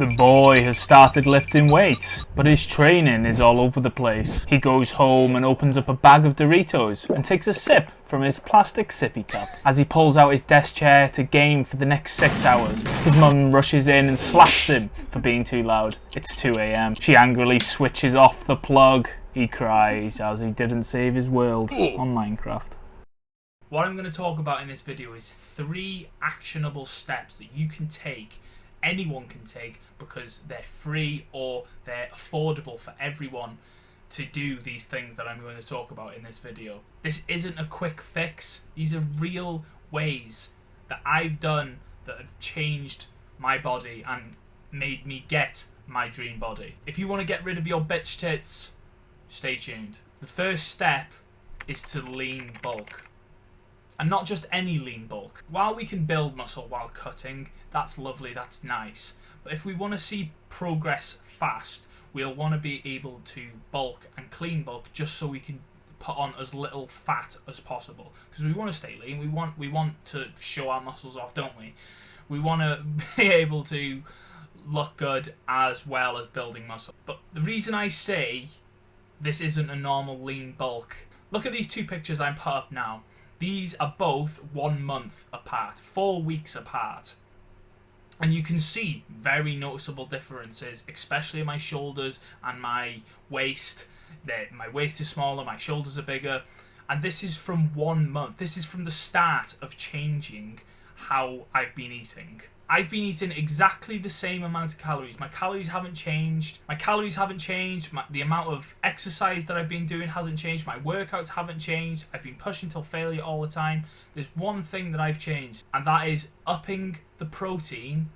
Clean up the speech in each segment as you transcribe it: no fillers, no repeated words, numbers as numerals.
The boy has started lifting weights, but his training is all over the place. He goes home and opens up a bag of Doritos and takes a sip from his plastic sippy cup. As he pulls out his desk chair to game for the next 6 hours, his mum rushes in and slaps him for being too loud. It's 2 AM. She angrily switches off the plug. He cries as he didn't save his world on Minecraft. What I'm going to talk about in this video is 3 actionable steps that you can take, anyone can take, because they're free or they're affordable for everyone to do these things that I'm going to talk about in this video. This isn't a quick fix. These are real ways that I've done that have changed my body and made me get my dream body. If you want to get rid of your bitch tits, stay tuned. The first step is to lean bulk. And not just any lean bulk. While we can build muscle while cutting, that's lovely, that's nice. But if we want to see progress fast, we'll want to be able to bulk and clean bulk just so we can put on as little fat as possible. Because we want to stay lean, we want to show our muscles off, don't we? We want to be able to look good as well as building muscle. But the reason I say this isn't a normal lean bulk, look at these 2 pictures I put up now. These are both 1 month apart, 4 weeks apart. And you can see very noticeable differences, especially in my shoulders and my waist. My waist is smaller, my shoulders are bigger. And this is from 1 month. This is from the start of changing how I've been eating. I've been eating exactly the same amount of calories. My calories haven't changed. The amount of exercise that I've been doing hasn't changed. My workouts haven't changed. I've been pushing till failure all the time. There's one thing that I've changed, and that is upping the protein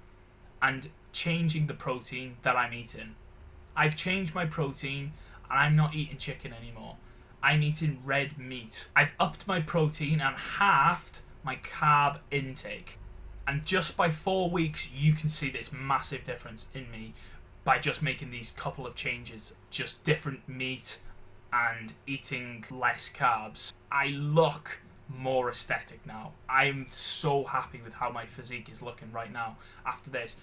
and changing the protein that I'm eating. I've changed my protein, and I'm not eating chicken anymore. I'm eating red meat. I've upped my protein and halved my carb intake. And just by 4 weeks, you can see this massive difference in me by just making these couple of changes. Just different meat and eating less carbs. I look more aesthetic now. I'm so happy with how my physique is looking right now after this.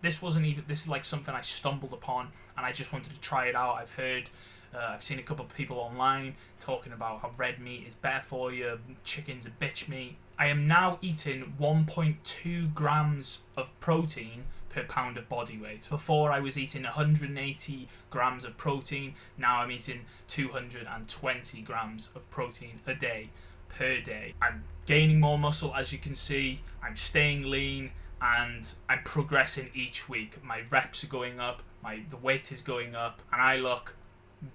This is like something I stumbled upon and I just wanted to try it out. I've seen a couple of people online talking about how red meat is better for you, chicken's a bitch meat. I am now eating 1.2 grams of protein per pound of body weight. Before I was eating 180 grams of protein, now I'm eating 220 grams of protein a day, per day. I'm gaining more muscle, as you can see, I'm staying lean, and I'm progressing each week. My reps are going up, the weight is going up, and I look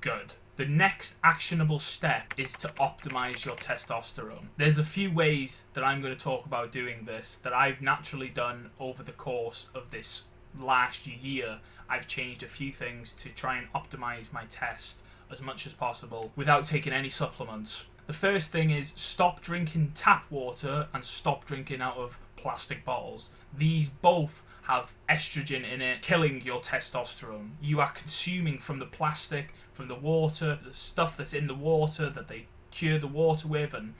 good. The next actionable step is to optimize your testosterone. There's a few ways that I'm going to talk about doing this that I've naturally done over the course of this last year. I've changed a few things to try and optimize my test as much as possible without taking any supplements. The first thing is stop drinking tap water and stop drinking out of plastic bottles. These both have estrogen in it, killing your testosterone. You are consuming from the plastic, from the water, the stuff that's in the water that they cure the water with, and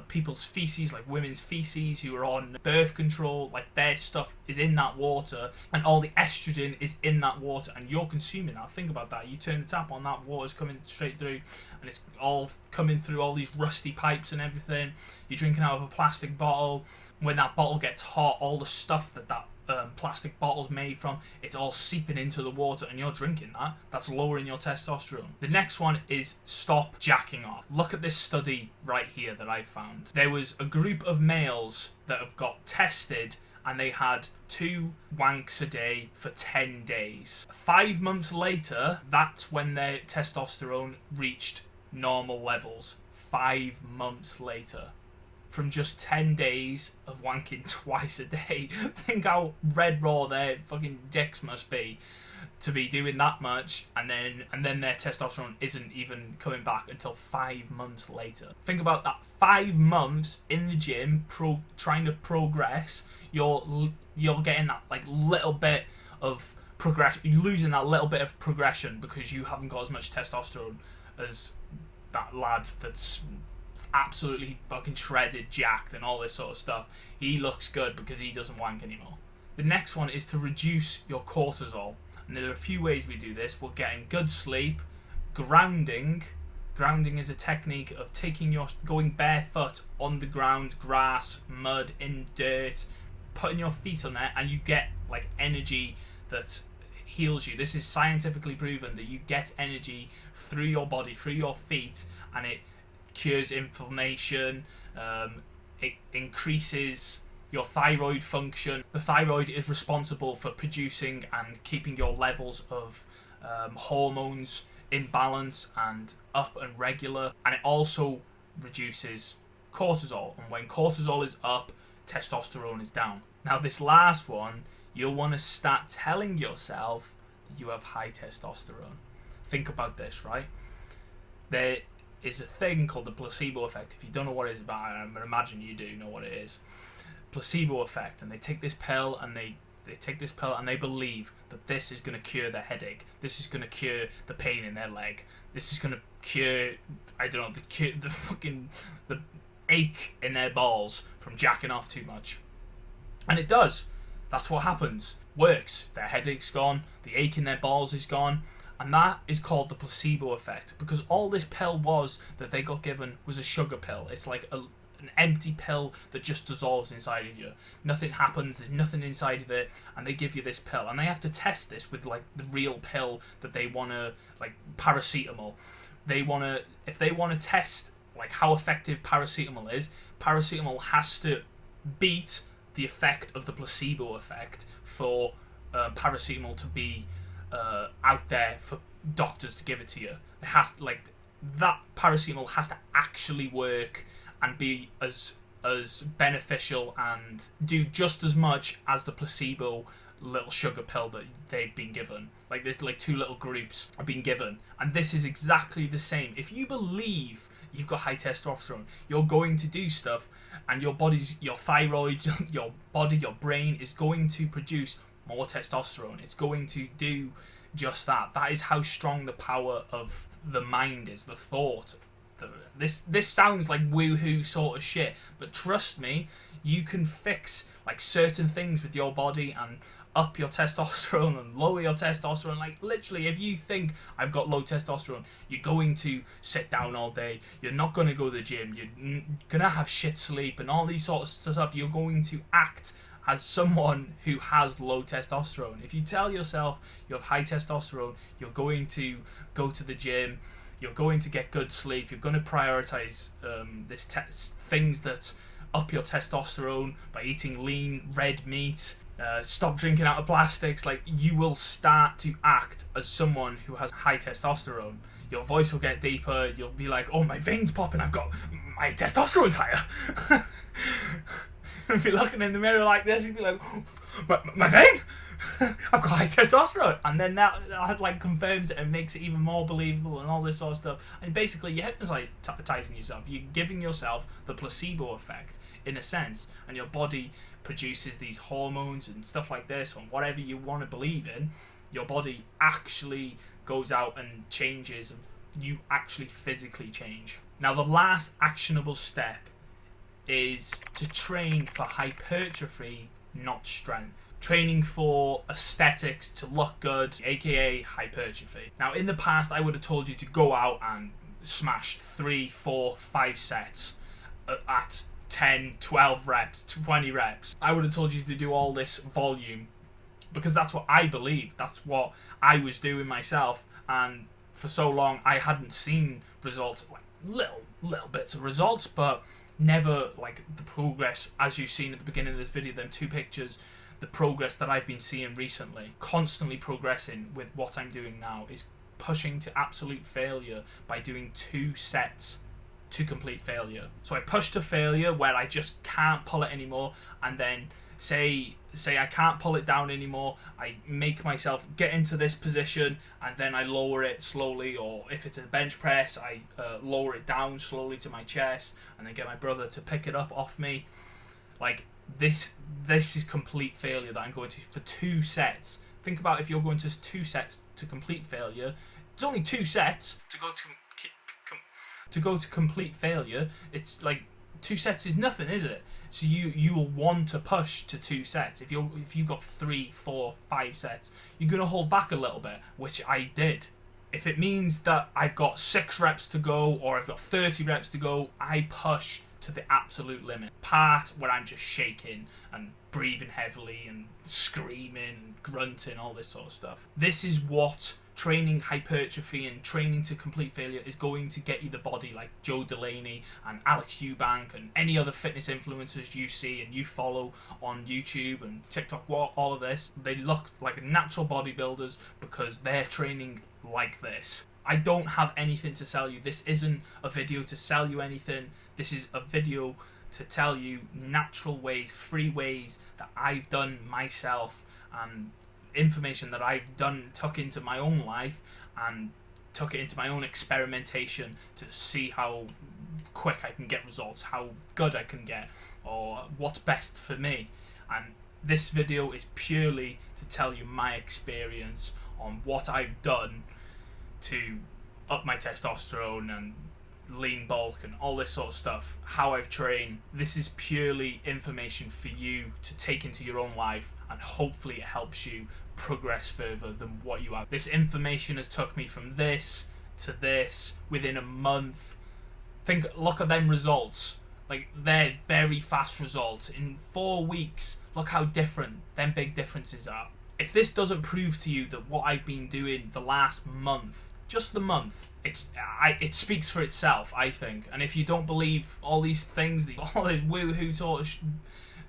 people's feces, like women's feces who are on birth control, like their stuff is in that water, and all the estrogen is in that water, and you're consuming that. Think about that. You turn the tap on, that water's coming straight through, and it's all coming through all these rusty pipes and everything. You're drinking out of a plastic bottle. When that bottle gets hot, all the stuff that plastic bottle's made from, it's all seeping into the water, and you're drinking that. That's lowering your testosterone. The next one is stop jacking off. Look at this study right here that I found. There was a group of males that have got tested, and they had 2 wanks a day for 10 days. 5 months later, that's when their testosterone reached normal levels. 5 months later. From just 10 days of wanking twice a day. Think how red raw their fucking dicks must be to be doing that much, and then their testosterone isn't even coming back until 5 months later. Think about that. 5 months in the gym trying to progress, you're getting that like little bit of progression. You're losing that little bit of progression because you haven't got as much testosterone as that lad that's absolutely fucking shredded, jacked, and all this sort of stuff. He looks good because he doesn't wank anymore. The next one is to reduce your cortisol. And there are a few ways we do this. We're getting good sleep, grounding. Grounding is a technique of going barefoot on the ground, grass, mud, in dirt, putting your feet on there, and you get like energy that heals you. This is scientifically proven that you get energy through your body, through your feet, and it cures inflammation. It increases your thyroid function. The thyroid is responsible for producing and keeping your levels of hormones in balance and up and regular, and it also reduces cortisol, and when cortisol is up, testosterone is down. Now this last one, you'll want to start telling yourself that you have high testosterone. Think about this, right? There is a thing called the placebo effect. If you don't know what it is about, I imagine you do know what it is. Placebo effect, and they take this pill and they take this pill and they believe that this is going to cure their headache, this is going to cure the pain in their leg, this is going to cure, I don't know, the ache in their balls from jacking off too much. And it does. That's what happens. Works. Their headache's gone, the ache in their balls is gone, and that is called the placebo effect, because all this pill was that they got given was a sugar pill. It's like an empty pill that just dissolves inside of you. Nothing happens, there's nothing inside of it, and they give you this pill, and they have to test this with like the real pill that they want to, like paracetamol. If they want to test like how effective paracetamol is, paracetamol has to beat the effect of the placebo effect for paracetamol to be out there for doctors to give it to you. It has that paracetamol has to actually work and be as beneficial and do just as much as the placebo little sugar pill that they've been given. Like there's like two little groups have been given, and this is exactly the same. If you believe you've got high testosterone, you're going to do stuff, and your thyroid, your body, your brain is going to produce more testosterone. It's going to do just that. That is how strong the power of the mind is, the thought. This sounds like woohoo sort of shit, but trust me, you can fix like certain things with your body and up your testosterone and lower your testosterone. Like literally, if you think I've got low testosterone, you're going to sit down all day, you're not going to go to the gym, you're going to have shit sleep and all these sort of stuff. You're going to act as someone who has low testosterone. If you tell yourself you have high testosterone, you're going to go to the gym, you're going to get good sleep, you're going to prioritize things that up your testosterone by eating lean red meat, stop drinking out of plastics. Like, you will start to act as someone who has high testosterone. Your voice will get deeper, you'll be like, oh, my veins popping, I've got my testosterone's higher. If you're looking in the mirror like this, you'd be like, my vein? I've got high testosterone. And then that like confirms it and makes it even more believable and all this sort of stuff. And basically you're hypnotizing yourself. You're giving yourself the placebo effect in a sense, and your body produces these hormones and stuff like this, and whatever you want to believe in, your body actually goes out and changes, and you actually physically change. Now the last actionable step is to train for hypertrophy, not strength. Training for aesthetics, to look good, aka hypertrophy. Now in the past I would have told you to go out and smash 3, 4, 5 sets at 10, 12 reps, 20 reps. I would have told you to do all this volume because that's what I believe, that's what I was doing myself, and for so long I hadn't seen results, like little bits of results, but never like the progress as you've seen at the beginning of this video, them 2 pictures. The progress that I've been seeing recently, constantly progressing with what I'm doing now, is pushing to absolute failure by doing 2 sets to complete failure. So I push to failure where I just can't pull it anymore, and then say I can't pull it down anymore, I make myself get into this position, and then I lower it slowly, or if it's a bench press, I lower it down slowly to my chest, and then get my brother to pick it up off me. Like, this is complete failure that I'm going to for 2 sets. Think about if you're going to 2 sets to complete failure. It's only 2 sets to go to complete failure. It's like 2 sets is nothing, is it? So you will want to push to 2 sets. If you've got 3, 4, 5 sets, you're gonna hold back a little bit, which I did. If it means that I've got 6 reps to go or I've got 30 reps to go, I push to the absolute limit. Part where I'm just shaking and breathing heavily and screaming and grunting, all this sort of stuff. This is what training hypertrophy and training to complete failure is going to get you the body like Joe Delaney and Alex Eubank and any other fitness influencers you see and you follow on YouTube and TikTok, all of this. They look like natural bodybuilders because they're training like this. I don't have anything to sell you. This isn't a video to sell you anything. This is a video to tell you natural ways, free ways that I've done myself, and information that I've took into my own life and took it into my own experimentation to see how quick I can get results, how good I can get, or what's best for me. And this video is purely to tell you my experience on what I've done to up my testosterone and lean bulk and all this sort of stuff, how I've trained. This is purely information for you to take into your own life, and hopefully it helps you progress further than what you have. This information has took me from this to this within a month. Look at them results. Like, they're very fast results. In 4 weeks, look how different them big differences are. If this doesn't prove to you that what I've been doing the last month, just the month, it speaks for itself, I think. And if you don't believe all these things, all this woo-hoo sort of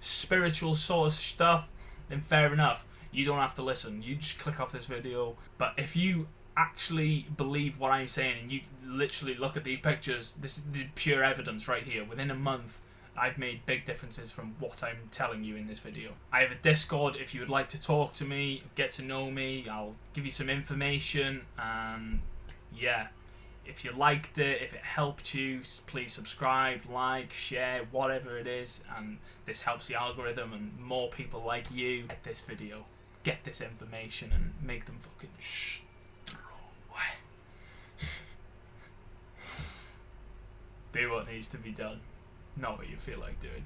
spiritual sort of stuff, then fair enough. You don't have to listen. You just click off this video. But if you actually believe what I'm saying and you literally look at these pictures, this is the pure evidence right here. Within a month, I've made big differences from what I'm telling you in this video. I have a Discord if you would like to talk to me, get to know me. I'll give you some information, and yeah, if you liked it, if it helped you, please subscribe, like, share, whatever it is, and this helps the algorithm and more people like you get this video, get this information, and make them fucking strong. Do what needs to be done, not what you feel like doing.